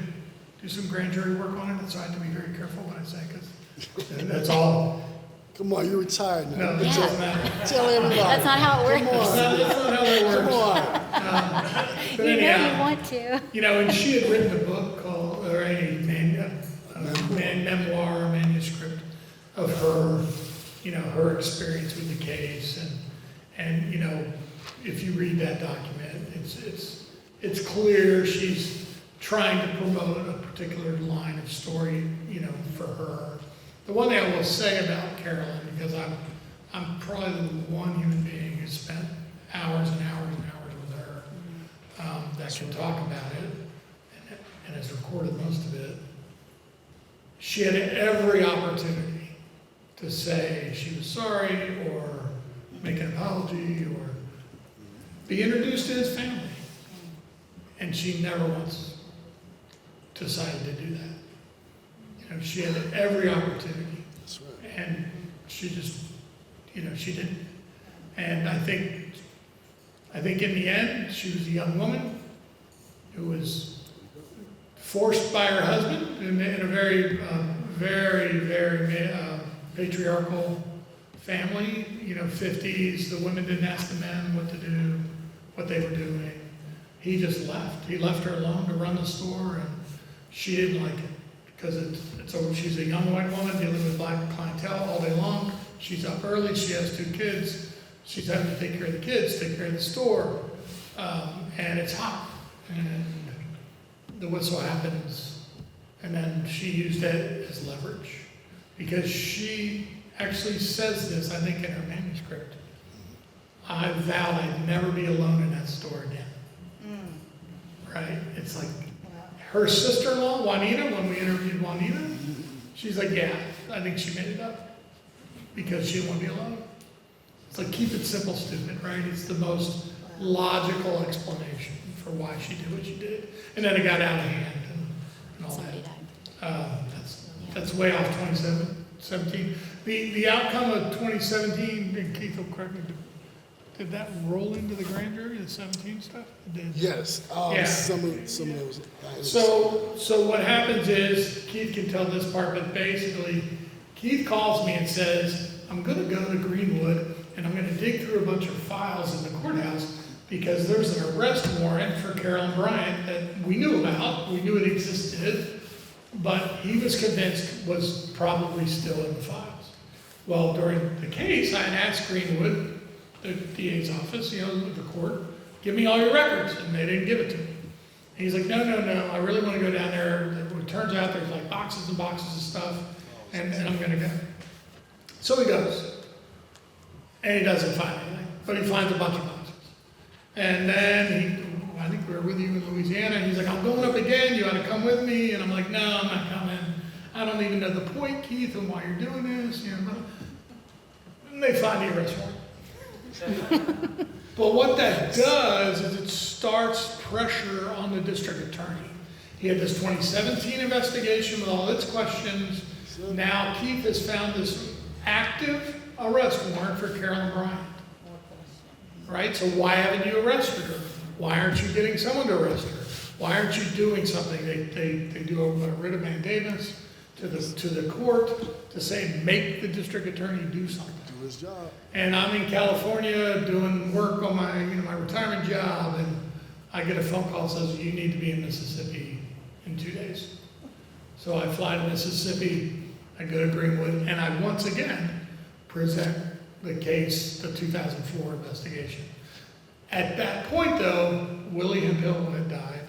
do some grand jury work on it, so I had to be very careful what I say, because that's all. Come on, you're retired now. No, it doesn't matter. Tell everybody. That's not how it works. Come on. That's not how that works. Come on. But You know anyhow, you want to. you know, and she had written a book called, or a memoir, manuscript of her, you know, her experience with the case, and you know, if you read that document, it's clear she's trying to promote a particular line of story, you know, for her. The one thing I will say about Carolyn, because I'm probably the one human being who spent hours and hours and hours with her, that can talk about it and has recorded most of it. She had every opportunity to say she was sorry or make an apology or be introduced to his family. And she never once decided to do that. You know, she had every opportunity. That's right. And she just, you know, she didn't. And I think in the end, she was a young woman who was forced by her husband in a very, very patriarchal family, you know, 50s. The women didn't ask the men what to do, what they were doing. He just left. He left her alone to run the store, and she didn't like it because she's a young white woman dealing with black clientele all day long. She's up early. She has 2 kids. She's having to take care of the kids, take care of the store, and it's hot. And the whistle happens, and then she used it as leverage because she actually says this, I think, in her manuscript. I vowed I'd never be alone in that store again. Right? It's like her sister-in-law, Juanita, when we interviewed Juanita, she's like, yeah, I think she made it up because she didn't want to be alone. It's like, keep it simple, stupid, right? It's the most logical explanation for why she did what she did. And then it got out of hand and all Somebody that. died. That's way off 2017. The outcome of 2017, and Keith will correct me, did that roll into the grand jury, the 17 stuff? It did. Yes. Yeah. Some of those. So what happens is, Keith can tell this part, but basically, Keith calls me and says, I'm gonna go to Greenwood and I'm gonna dig through a bunch of files in the courthouse because there's an arrest warrant for Carolyn Bryant that we knew about, we knew it existed, but he was convinced was probably still in the files. Well, during the case, I had asked Greenwood, the DA's office, you know, the court, give me all your records, and they didn't give it to me. And he's like, no, I really want to go down there. It turns out there's like boxes and boxes of stuff, and I'm going to go. So he goes, and he doesn't find anything, but he finds a bunch of boxes. And then I think we were with you in Louisiana, and he's like, I'm going up again, you ought to come with me. And I'm like, no, I'm not coming. I don't even know the point, Keith, and why you're doing this. You know, and they find the arrest warrant. But what that does is it starts pressure on the district attorney. He had this 2017 investigation with all its questions. Now Keith has found this active arrest warrant for Carolyn Bryant. right? So why haven't you arrested her? Why aren't you getting someone to arrest her? Why aren't you doing something? They do a writ of mandamus to the court to say, make the district attorney do something. Do his job. And I'm in California doing work on my, my retirement job, and I get a phone call that says, you need to be in Mississippi in 2 days. So I fly to Mississippi, I go to Greenwood, and I once again present the case, the 2004 investigation. At that point though, Willie Hill had died,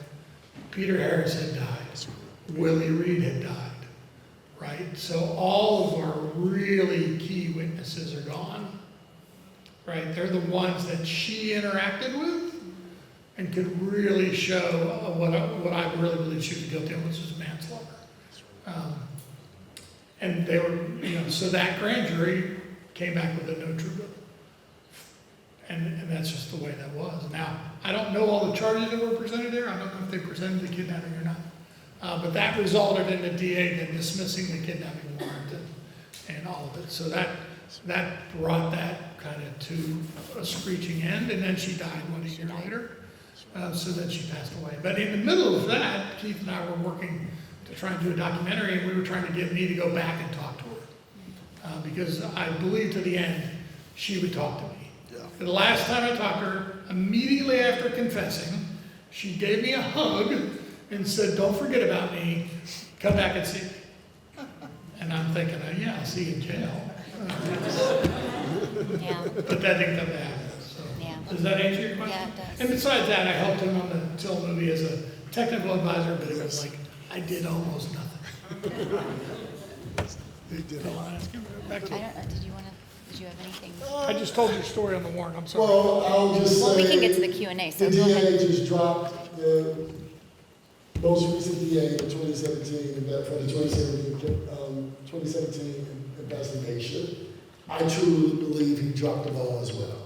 Peter Harris had died, Willie Reed had died, right? So all of our really key witnesses are gone, right? They're the ones that she interacted with and could really show what I really believe she was guilty of, which was manslaughter. And they were, so that grand jury came back with a no true bill. And that's just the way that was. Now, I don't know all the charges that were presented there. I don't know if they presented the kidnapping or not. But that resulted in the DA then dismissing the kidnapping warrant and all of it. So that brought that kind of to a screeching end, and then she died 1 year later. So then she passed away. But in the middle of that, Keith and I were working to try and do a documentary, and we were trying to get me to go back and talk to her. Because I believed to the end she would talk to me. The last time I talked to her, immediately after confessing, she gave me a hug and said, don't forget about me, come back and see me. And I'm thinking, yeah, I'll see you in jail. Yeah. But that didn't come to happen. So. Yeah. Does that answer your question? Yeah, it does. And besides that, I helped him on the Till movie as a technical advisor, but it was like, I did almost nothing. He did. Back to I don't know, did you have anything? I just told your story on the warrant, I'm sorry. Well, I'll just say. Well, we can get to the Q&A, so The go DA ahead. just dropped the most recent DA for 2017, for the 2017 investigation. I truly believe he dropped the ball as well.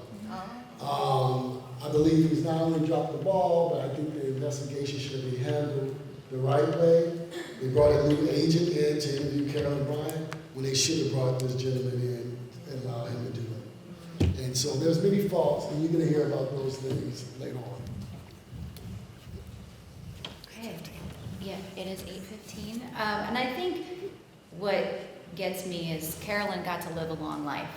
I believe he's not only dropped the ball, but I think the investigation should be handled the right way. They brought a new agent in to interview Carolyn Bryant when they should have brought this gentleman in and allowed him to do it. And so there's many faults, and you're going to hear about those things later on. Okay. Yeah, it is 8:15. And I think what gets me is Carolyn got to live a long life.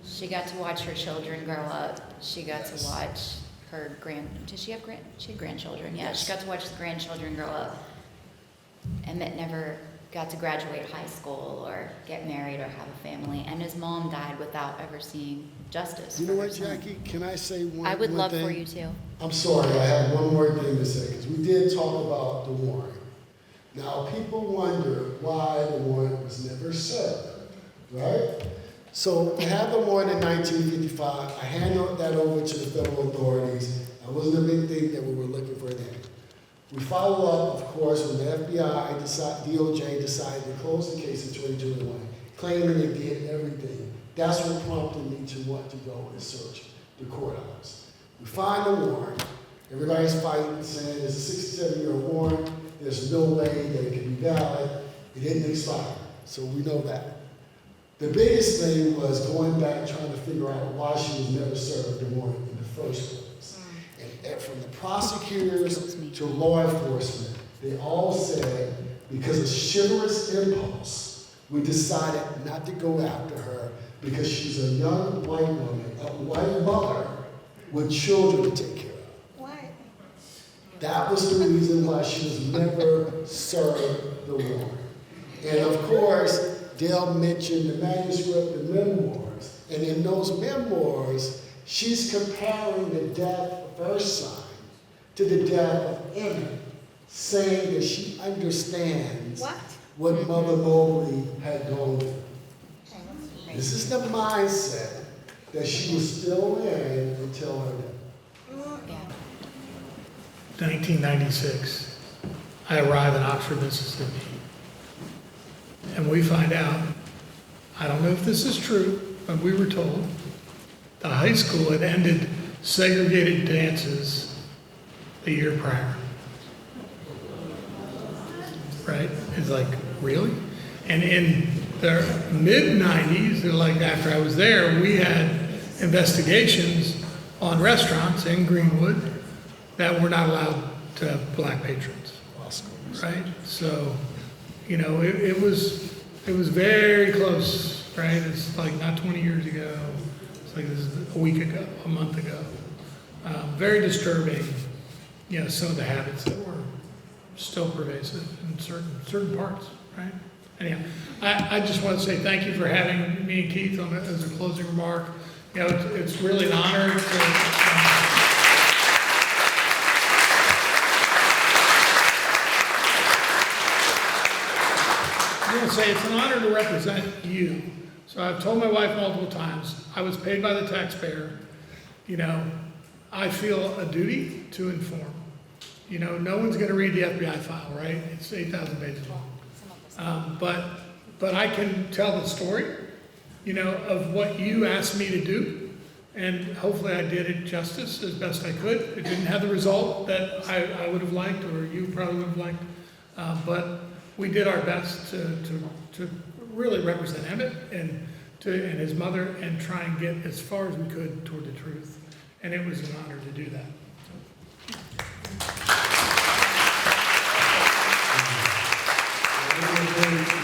She got to watch her children grow up. She got to watch her she had grandchildren? Yeah, she got to watch the grandchildren grow up. Emmett never got to graduate high school or get married or have a family, and his mom died without ever seeing justice. You know for her what, son. Jackie? Can I say one I would one love thing? for you to. I'm sorry, I have one more thing to say, because we did talk about the warrant. Now, people wonder why the warrant was never served, right? So, I had the warrant in 1955. I handed that over to the federal authorities. That wasn't a big thing that we were looking for then. We follow up, of course, when the FBI, DOJ decided to close the case in 2021, claiming they did everything. That's what prompted me to want to go and search the courthouse. We find the warrant. Everybody's fighting, saying it's a 67-year-old warrant. There's no way that it can be valid. It didn't expire, so we know that. The biggest thing was going back trying to figure out why she was never served the warrant in the first place. And from the prosecutors to law enforcement, they all said, because of chivalrous impulse, we decided not to go after her because she's a young white woman, a white mother with children to take care of. Why? That was the reason why she was never served the warrant. And of course, Dale mentioned the manuscript, the memoirs. And in those memoirs, she's comparing the death of her son to the death of Emmett, saying that she understands what Mother Mobley had gone through. This is the mindset that she was still in until her death. Yeah. 1996, I arrive in Oxford, Mississippi. And we find out, I don't know if this is true, but we were told, the high school had ended segregated dances the year prior. Right? It's like, really? And in the mid-90s, like after I was there, we had investigations on restaurants in Greenwood that were not allowed to have black patrons, right? So, you know, it was very close, right? It's like not 20 years ago. It's like this is a week ago, a month ago. Very disturbing, you know, some of the habits that were still pervasive in certain parts, right? Anyhow, I just want to say thank you for having me and Keith on as a closing remark. You know, it's really an honor to. I'm going to say it's an honor to represent you. So I've told my wife multiple times, I was paid by the taxpayer. You know, I feel a duty to inform. You know, no one's going to read the FBI file, right? It's 8,000 pages long. But I can tell the story, you know, of what you asked me to do. And hopefully I did it justice as best I could. It didn't have the result that I would have liked, or you probably would have liked. But we did our best to really represent Emmett and his mother and try and get as far as we could toward the truth. And it was an honor to do that.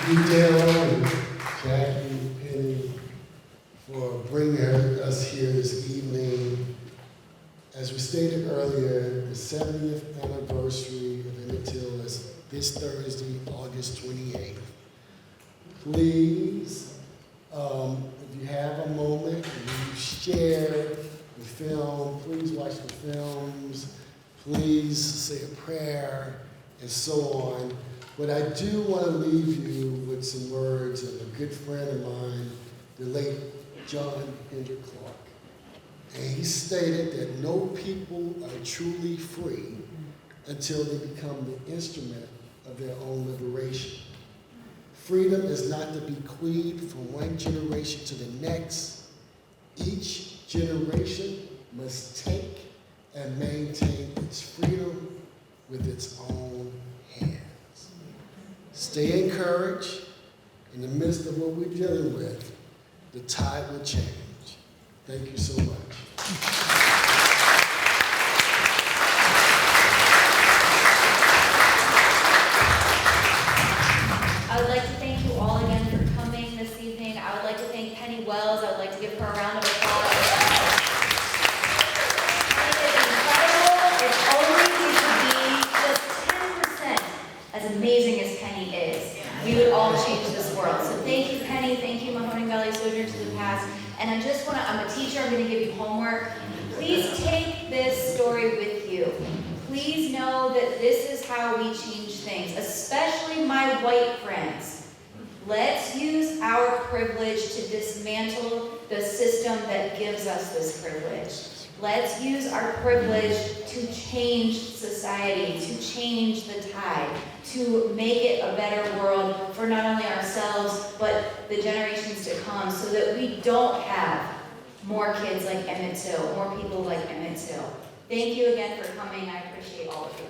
Detail and Jackie and Penny for bringing us here this evening. As we stated earlier, the 70th anniversary of Emmett Till is this Thursday, August 28th. Please, if you have a moment, if you share the film, please watch the films, please say a prayer, and so on. But I do want to leave you with some words of a good friend of mine, the late John Hendrick Clark. And he stated that no people are truly free until they become the instrument of their own liberation. Freedom is not to be bequeathed from one generation to the next. Each generation must take and maintain its freedom with its own hands. Stay encouraged. In the midst of what we're dealing with, the tide will change. Thank you so much. I would like to thank you all again for coming this evening. I would like to thank Penny Wells. I would like to give her a round of applause. It is incredible. If only we could be just 10% as amazing as Penny is, we would all change this world. So thank you, Penny. Thank you, Mahoning Valley Sojourn to the past. And I just want to, I'm a teacher, I'm going to give you homework. Please take this story with you. Please know that this is how we change things, especially my white friends. Let's use our privilege to dismantle the system that gives us this privilege. Let's use our privilege to change society, to change the tide, to make it a better world for not only ourselves, but the generations to come, so that we don't have more kids like Emmett Till, more people like Emmett Till. Thank you again for coming. I appreciate all of you.